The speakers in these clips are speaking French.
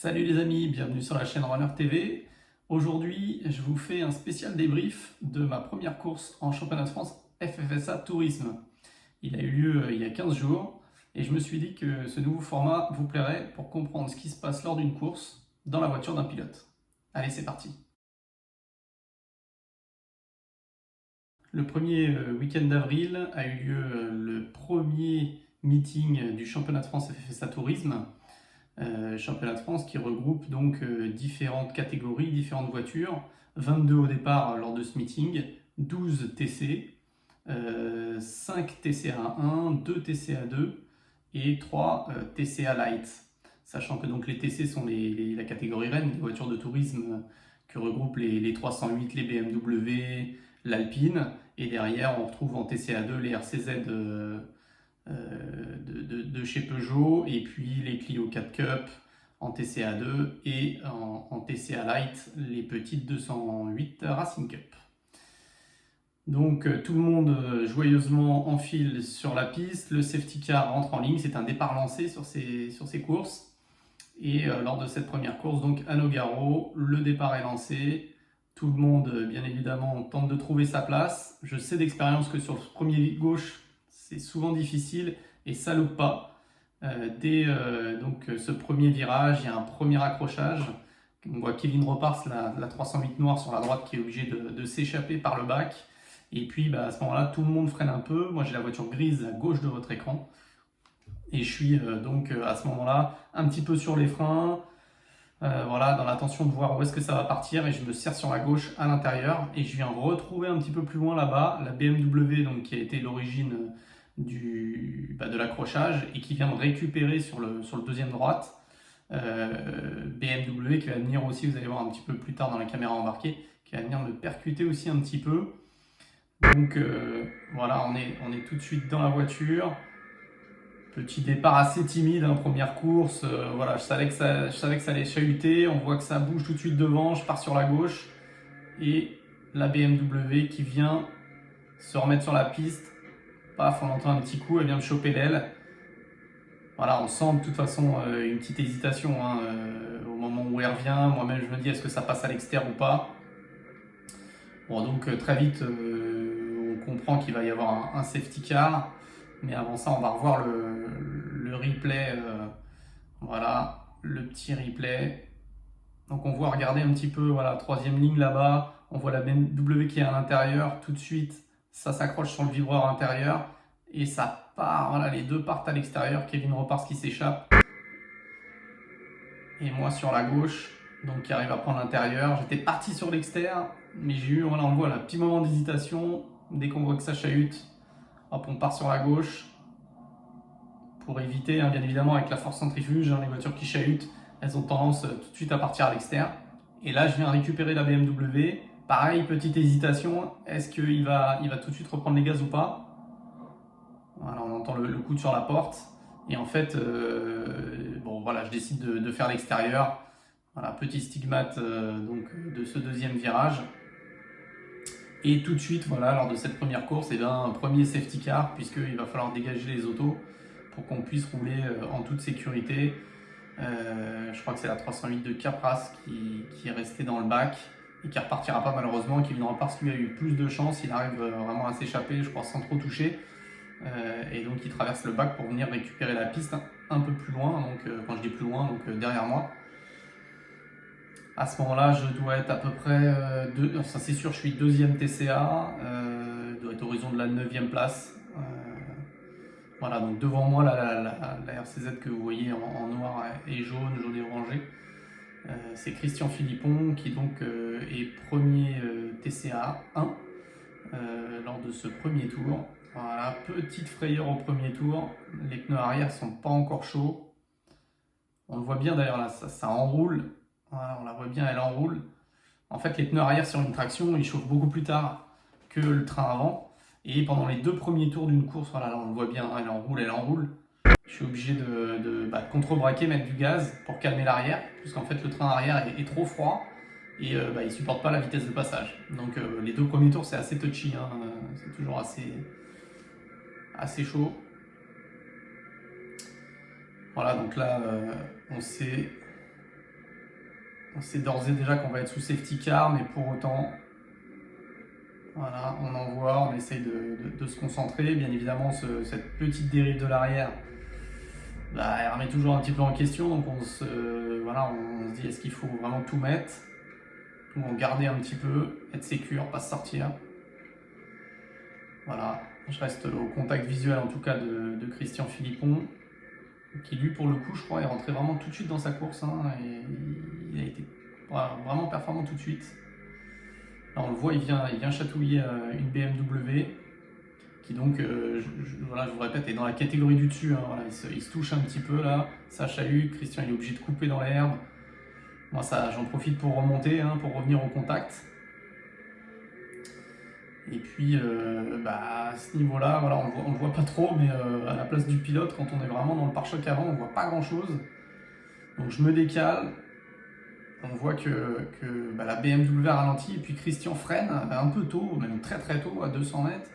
Salut les amis, bienvenue sur la chaîne Runner TV. Aujourd'hui, je vous fais un spécial débrief de ma première course en championnat de France FFSA Tourisme. Il a eu lieu il y a 15 jours et je me suis dit que ce nouveau format vous plairait pour comprendre ce qui se passe lors d'une course dans la voiture d'un pilote. Allez, c'est parti. Le premier week-end d'avril a eu lieu le premier meeting du championnat de France FFSA Tourisme. Championnat de France qui regroupe donc différentes catégories, différentes voitures, 22 au départ lors de ce meeting, 12 TC, 5 TCA 1, 2 TCA 2 et 3 TCA Light. Sachant que donc les TC sont la catégorie reine, les voitures de tourisme que regroupent les 308, les BMW, l'Alpine, et derrière on retrouve en TCA 2 les RCZ de chez Peugeot, et puis les Clio 4 Cup en TCA2 et en TCA Light les petites 208 Racing Cup. Donc tout le monde joyeusement enfile sur la piste, le safety car rentre en ligne, c'est un départ lancé sur ces courses. Et lors de cette première course, donc à Nogaro, le départ est lancé. Tout le monde, bien évidemment, tente de trouver sa place. Je sais d'expérience que sur le premier gauche, c'est souvent difficile et ça loupe pas. Dès ce premier virage, il y a un premier accrochage. On voit Kevin Repars, la 308 noire sur la droite, qui est obligé de s'échapper par le bac. Et puis à ce moment-là, tout le monde freine un peu. Moi, j'ai la voiture grise à gauche de votre écran. Et je suis à ce moment-là un petit peu sur les freins. Voilà, dans l'intention de voir où est-ce que ça va partir, et je me serre sur la gauche à l'intérieur et je viens retrouver un petit peu plus loin là-bas la BMW donc, qui a été l'origine de l'accrochage et qui vient me récupérer sur le deuxième droite. BMW qui va venir aussi, vous allez voir un petit peu plus tard dans la caméra embarquée, qui va venir me percuter aussi un petit peu. Donc voilà, on est tout de suite dans la voiture. Petit départ assez timide, première course, voilà, je savais que ça allait chahuter, on voit que ça bouge tout de suite devant, je pars sur la gauche, et la BMW qui vient se remettre sur la piste, paf, on entend un petit coup, elle vient me choper l'aile. Voilà, on sent de toute façon une petite hésitation au moment où elle revient, moi-même je me dis est-ce que ça passe à l'extérieur ou pas. Bon, donc très vite on comprend qu'il va y avoir un safety car. Mais avant ça, on va revoir le replay. Voilà, le petit replay. Donc on voit, regarder un petit peu, voilà, troisième ligne là-bas. On voit la BMW qui est à l'intérieur. Tout de suite, ça s'accroche sur le vibreur intérieur. Et ça part, voilà, les deux partent à l'extérieur. Kevin Repars qui s'échappe. Et moi sur la gauche, donc qui arrive à prendre l'intérieur. J'étais parti sur l'extérieur, mais j'ai eu, voilà, on le voit, un petit moment d'hésitation. Dès qu'on voit que ça chahute, hop, on part sur la gauche pour éviter, bien évidemment, avec la force centrifuge, les voitures qui chahutent, elles ont tendance tout de suite à partir à l'extérieur. Et là, je viens récupérer la BMW. Pareil, petite hésitation. Est-ce qu'il va tout de suite reprendre les gaz ou pas? Voilà, on entend le coude sur la porte. Et en fait, bon, voilà, je décide de faire l'extérieur. Voilà, petit stigmate de ce deuxième virage. Et tout de suite, voilà, lors de cette première course, un premier safety car, puisqu'il va falloir dégager les autos pour qu'on puisse rouler en toute sécurité. Je crois que c'est la 308 de Capras qui est restée dans le bac et qui ne repartira pas malheureusement. Kevin Repars lui a eu plus de chance, il arrive vraiment à s'échapper, je crois, sans trop toucher. Et donc il traverse le bac pour venir récupérer la piste un peu plus loin, donc quand je dis plus loin, donc derrière moi. À ce moment-là, je dois être à peu près, ça c'est sûr, je suis deuxième TCA, je dois être horizon de la 9e place. Voilà, donc devant moi, la RCZ que vous voyez en noir et jaune et orangé, c'est Christian Philippon qui donc est premier TCA 1 lors de ce premier tour. Voilà, petite frayeur au premier tour, les pneus arrière sont pas encore chauds. On le voit bien d'ailleurs là, ça enroule. Voilà, on la voit bien, elle enroule. En fait, les pneus arrière sur une traction, ils chauffent beaucoup plus tard que le train avant. Et pendant les deux premiers tours d'une course, voilà, là on le voit bien, elle enroule. Je suis obligé de contre-braquer, mettre du gaz pour calmer l'arrière, puisqu'en fait le train arrière est trop froid et il ne supporte pas la vitesse de passage. Donc les deux premiers tours, c'est assez touchy, c'est toujours assez chaud. Voilà, donc là, on sait On sait d'ores et déjà qu'on va être sous safety car, mais pour autant, voilà, on envoie, on essaye de se concentrer. Bien évidemment, cette petite dérive de l'arrière, bah, elle remet toujours un petit peu en question, donc on se dit est-ce qu'il faut vraiment tout mettre ou en garder un petit peu, être sécure, pas se sortir. Voilà, je reste au contact visuel en tout cas de Christian Philippon, qui lui pour le coup je crois est rentré vraiment tout de suite dans sa course, hein, et il a été vraiment performant tout de suite. Là on le voit, il vient chatouiller une BMW qui donc, voilà, je vous répète, est dans la catégorie du dessus, hein, voilà, il se touche un petit peu là, ça chahute, Christian il est obligé de couper dans l'herbe. Moi j'en profite pour remonter, hein, pour revenir au contact. Et puis à ce niveau-là, voilà, on le voit pas trop, mais à la place du pilote, quand on est vraiment dans le pare-choc avant, on voit pas grand-chose. Donc je me décale, on voit que la BMW ralentit, et puis Christian freine un peu tôt, même très très tôt, à 200 mètres.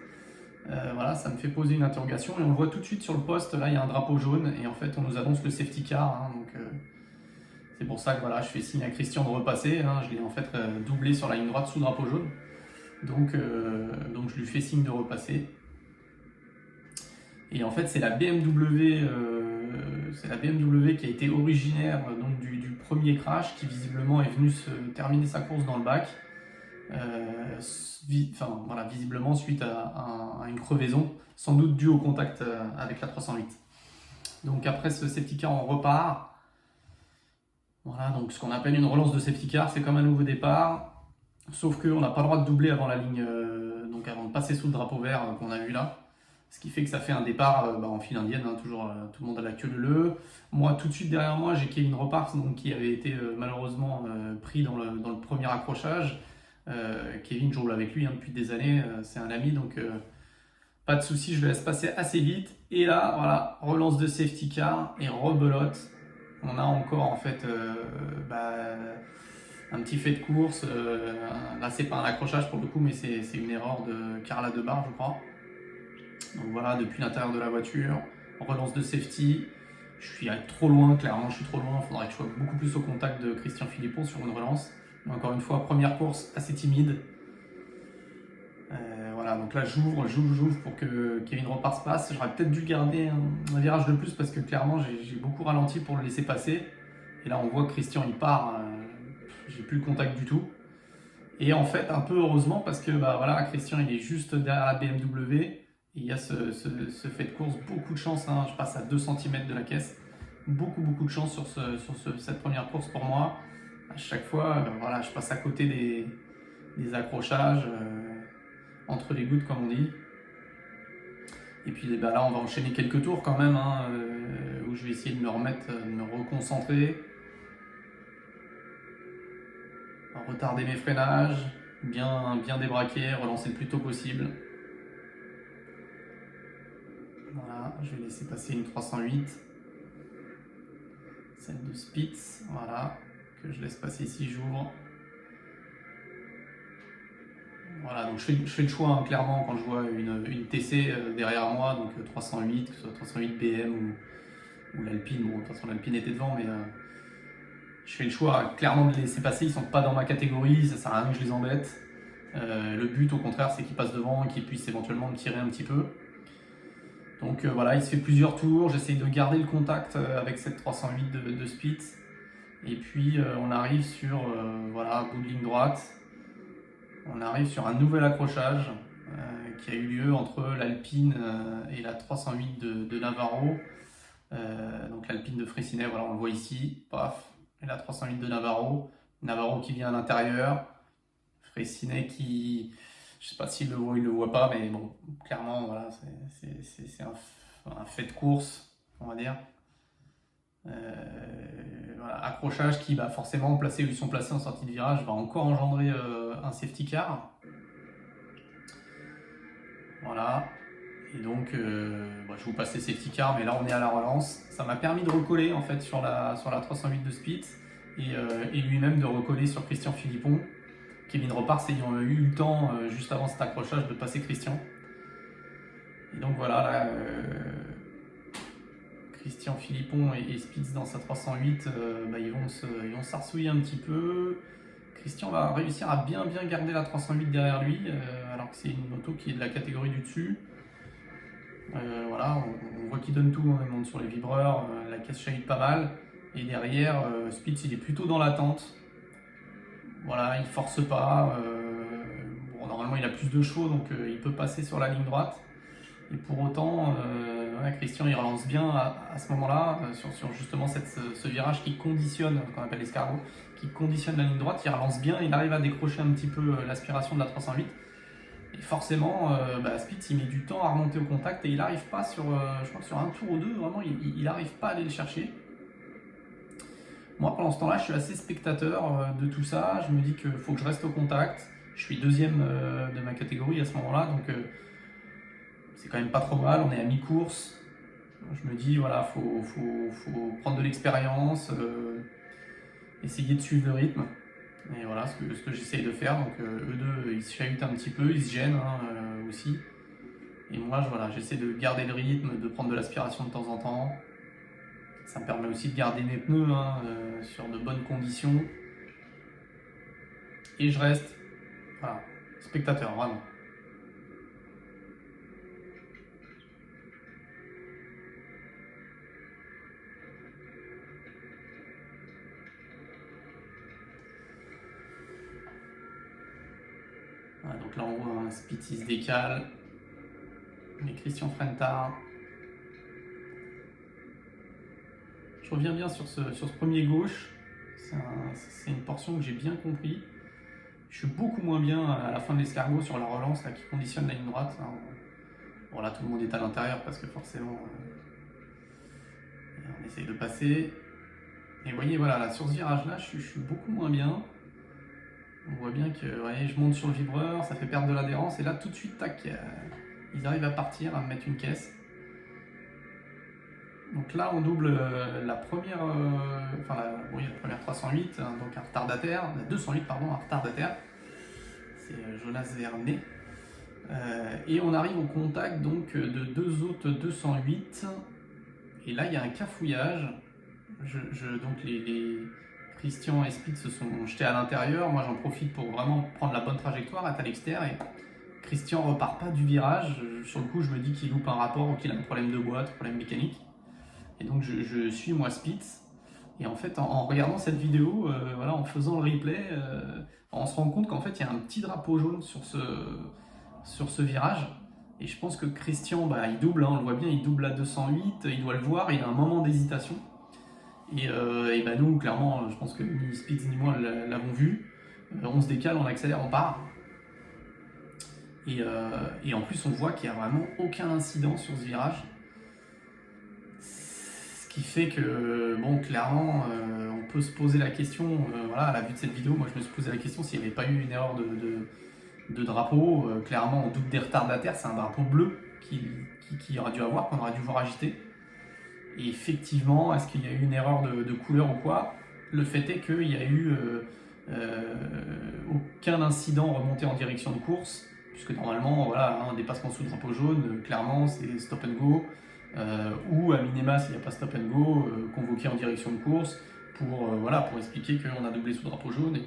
Voilà, ça me fait poser une interrogation, et on le voit tout de suite sur le poste, là il y a un drapeau jaune, et en fait on nous annonce le safety car, hein, donc c'est pour ça que voilà, je fais signe à Christian de repasser, hein, je l'ai en fait doublé sur la ligne droite sous drapeau jaune. Donc je lui fais signe de repasser. Et en fait, c'est la BMW qui a été originaire donc, du premier crash, qui visiblement est venu se terminer sa course dans le bac. Visiblement suite à une crevaison, sans doute due au contact avec la 308. Donc après ce safety car, on repart. Voilà, donc ce qu'on appelle une relance de safety car, c'est comme un nouveau départ. Sauf qu'on n'a pas le droit de doubler avant la ligne, donc avant de passer sous le drapeau vert qu'on a vu là. Ce qui fait que ça fait un départ en file indienne, hein, toujours tout le monde a la queue leu. Moi, tout de suite derrière moi, j'ai Kevin Repars, donc, qui avait été malheureusement pris dans le premier accrochage. Kevin, je roule avec lui, hein, depuis des années, c'est un ami, donc pas de souci, je le laisse passer assez vite. Et là, voilà, relance de safety car et rebelote. On a encore en fait un petit fait de course, là c'est pas un accrochage pour le coup, mais c'est une erreur de Carla Debar, je crois. Donc voilà, depuis l'intérieur de la voiture, relance de safety. Je suis trop loin, clairement, je suis trop loin. Il faudrait que je sois beaucoup plus au contact de Christian Philippon sur une relance. Mais encore une fois, première course assez timide. Voilà, donc là j'ouvre pour que Kevin Repars passe. J'aurais peut-être dû garder un virage de plus parce que clairement j'ai beaucoup ralenti pour le laisser passer. Et là on voit que Christian il part. J'ai plus le contact du tout. Et en fait, un peu heureusement, parce que voilà, Christian il est juste derrière la BMW, et il y a ce fait de course, beaucoup de chance, hein, je passe à 2 cm de la caisse, beaucoup de chance sur cette première course pour moi. À chaque fois, voilà, je passe à côté des accrochages, entre les gouttes comme on dit. Et puis là on va enchaîner quelques tours quand même, hein, où je vais essayer de me remettre, de me reconcentrer. Retarder mes freinages, bien débraquer, relancer le plus tôt possible. Voilà, je vais laisser passer une 308, celle de Spitz, voilà, que je laisse passer ici, j'ouvre. Voilà, donc je fais le choix, hein, clairement, quand je vois une TC derrière moi, donc 308, que ce soit 308 BM ou l'Alpine. Bon, de toute façon l'Alpine était devant, mais je fais le choix clairement de les laisser passer. Ils sont pas dans ma catégorie, ça sert à rien que je les embête. Le but au contraire c'est qu'ils passent devant et qu'ils puissent éventuellement me tirer un petit peu. Donc voilà, il se fait plusieurs tours, j'essaye de garder le contact avec cette 308 de Spitz. Et puis on arrive sur voilà, bout de ligne droite. On arrive sur un nouvel accrochage qui a eu lieu entre l'Alpine et la 308 de Navarro. Donc l'Alpine de Freycinet, voilà, on le voit ici, paf, et la 308 de Navarro. Navarro qui vient à l'intérieur, Freycinet qui, je sais pas s'il le voit ou il le voit pas, mais bon, clairement, voilà, c'est un fait de course, on va dire. Voilà, accrochage qui, forcément, placé où ils sont placés en sortie de virage, va encore engendrer un safety car. Voilà. Et donc, je vous passe les safety cars, mais là on est à la relance. Ça m'a permis de recoller en fait sur la 308 de Spitz et lui-même de recoller sur Christian Philippon. Kevin Repars ayant eu le temps, juste avant cet accrochage, de passer Christian. Et donc voilà, là, Christian Philippon et Spitz dans sa 308, ils vont s'arsouiller un petit peu. Christian va réussir à bien garder la 308 derrière lui, alors que c'est une moto qui est de la catégorie du dessus. Voilà, on voit qu'il donne tout, hein, il monte sur les vibreurs, la caisse chahute pas mal. Et derrière, Spitz il est plutôt dans l'attente. Voilà, il force pas. Bon, normalement il a plus de chevaux, donc il peut passer sur la ligne droite. Et pour autant, Christian il relance bien à ce moment-là, sur justement ce virage qui conditionne, qu'on appelle l'escargot, qui conditionne la ligne droite, il relance bien, il arrive à décrocher un petit peu l'aspiration de la 308. Et forcément, Spitz il met du temps à remonter au contact et il n'arrive pas je crois que sur un tour ou deux, vraiment il n'arrive pas à aller le chercher. Moi pendant ce temps-là, je suis assez spectateur de tout ça, je me dis qu'il faut que je reste au contact. Je suis deuxième de ma catégorie à ce moment-là, donc c'est quand même pas trop mal, on est à mi-course. Je me dis, voilà, faut prendre de l'expérience, essayer de suivre le rythme. Et voilà ce que j'essaye de faire. Donc eux deux, ils se chahutent un petit peu, ils se gênent aussi. Et moi, j'essaie de garder le rythme, de prendre de l'aspiration de temps en temps. Ça me permet aussi de garder mes pneus sur de bonnes conditions. Et je reste, voilà, spectateur, vraiment. Voilà, donc là on voit un Spitz il se décale, mais Christian freine tard. Je reviens bien sur ce premier gauche, c'est une portion que j'ai bien compris. Je suis beaucoup moins bien à la fin de l'escargot sur la relance là, qui conditionne la ligne droite. Bon là tout le monde est à l'intérieur parce que forcément on essaye de passer. Et vous voyez voilà, là, sur ce virage là je suis beaucoup moins bien. On voit bien que je monte sur le vibreur, ça fait perdre de l'adhérence et là tout de suite tac, ils arrivent à partir, à me mettre une caisse. Donc là on double la première, la première 308, hein, donc un retardataire, la 208 pardon, un retardataire. C'est Jonas Vernet. Et on arrive au contact donc de deux autres 208. Et là il y a un cafouillage. Donc les Christian et Spitz se sont jetés à l'intérieur. Moi j'en profite pour vraiment prendre la bonne trajectoire, être à l'extérieur. Et Christian repart pas du virage. Sur le coup je me dis qu'il loupe un rapport ou qu'il a un problème de boîte, problème mécanique. Et donc je suis moi Spitz. Et en fait en regardant cette vidéo, en faisant le replay, on se rend compte qu'en fait il y a un petit drapeau jaune sur ce virage. Et je pense que Christian, il double, hein, on le voit bien, il double la 208, il doit le voir, il a un moment d'hésitation. Et nous, clairement, je pense que ni Spitz ni moi l'avons vu. On se décale, on accélère, on part. Et en plus, on voit qu'il n'y a vraiment aucun incident sur ce virage. Ce qui fait que, bon, clairement, on peut se poser la question, à la vue de cette vidéo, moi je me suis posé la question s'il n'y avait pas eu une erreur de drapeau. Clairement, on doute des retardataires, c'est un drapeau bleu qui aurait dû avoir, qu'on aurait dû voir agiter. Et effectivement, est-ce qu'il y a eu une erreur de couleur ou quoi? Le fait est qu'il n'y a eu aucun incident remonté en direction de course, puisque normalement, un dépassement sous drapeau jaune, clairement, c'est stop and go, ou à minima, s'il n'y a pas stop and go, convoqué en direction de course pour expliquer qu'on a doublé sous drapeau jaune et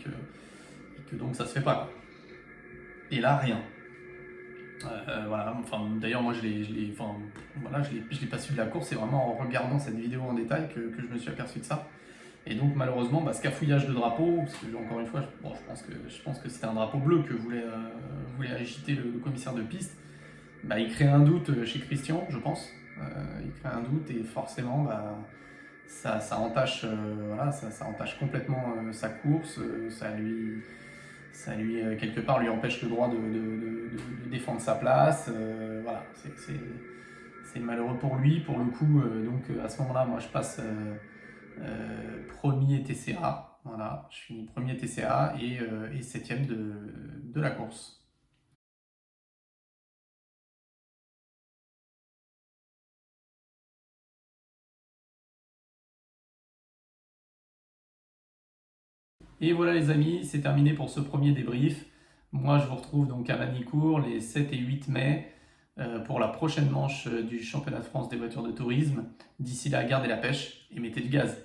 que donc ça se fait pas. Et là, rien. D'ailleurs moi je l'ai pas suivi de la course, c'est vraiment en regardant cette vidéo en détail que je me suis aperçu de ça. Et donc malheureusement ce cafouillage de drapeau, parce que encore une fois je pense que c'était un drapeau bleu que voulait agiter le commissaire de piste, il crée un doute chez Christian, je pense. Il crée un doute et forcément ça entache complètement sa course, ça lui quelque part lui empêche le droit de défendre sa place. C'est malheureux pour lui. Pour le coup, donc à ce moment-là, moi je passe premier TCA. Voilà, je finis premier TCA et septième de la course. Et voilà les amis, c'est terminé pour ce premier débrief. Moi je vous retrouve donc à Manicourt les 7 et 8 mai. pour la prochaine manche du championnat de France des voitures de tourisme. D'ici là, gardez la pêche et mettez du gaz.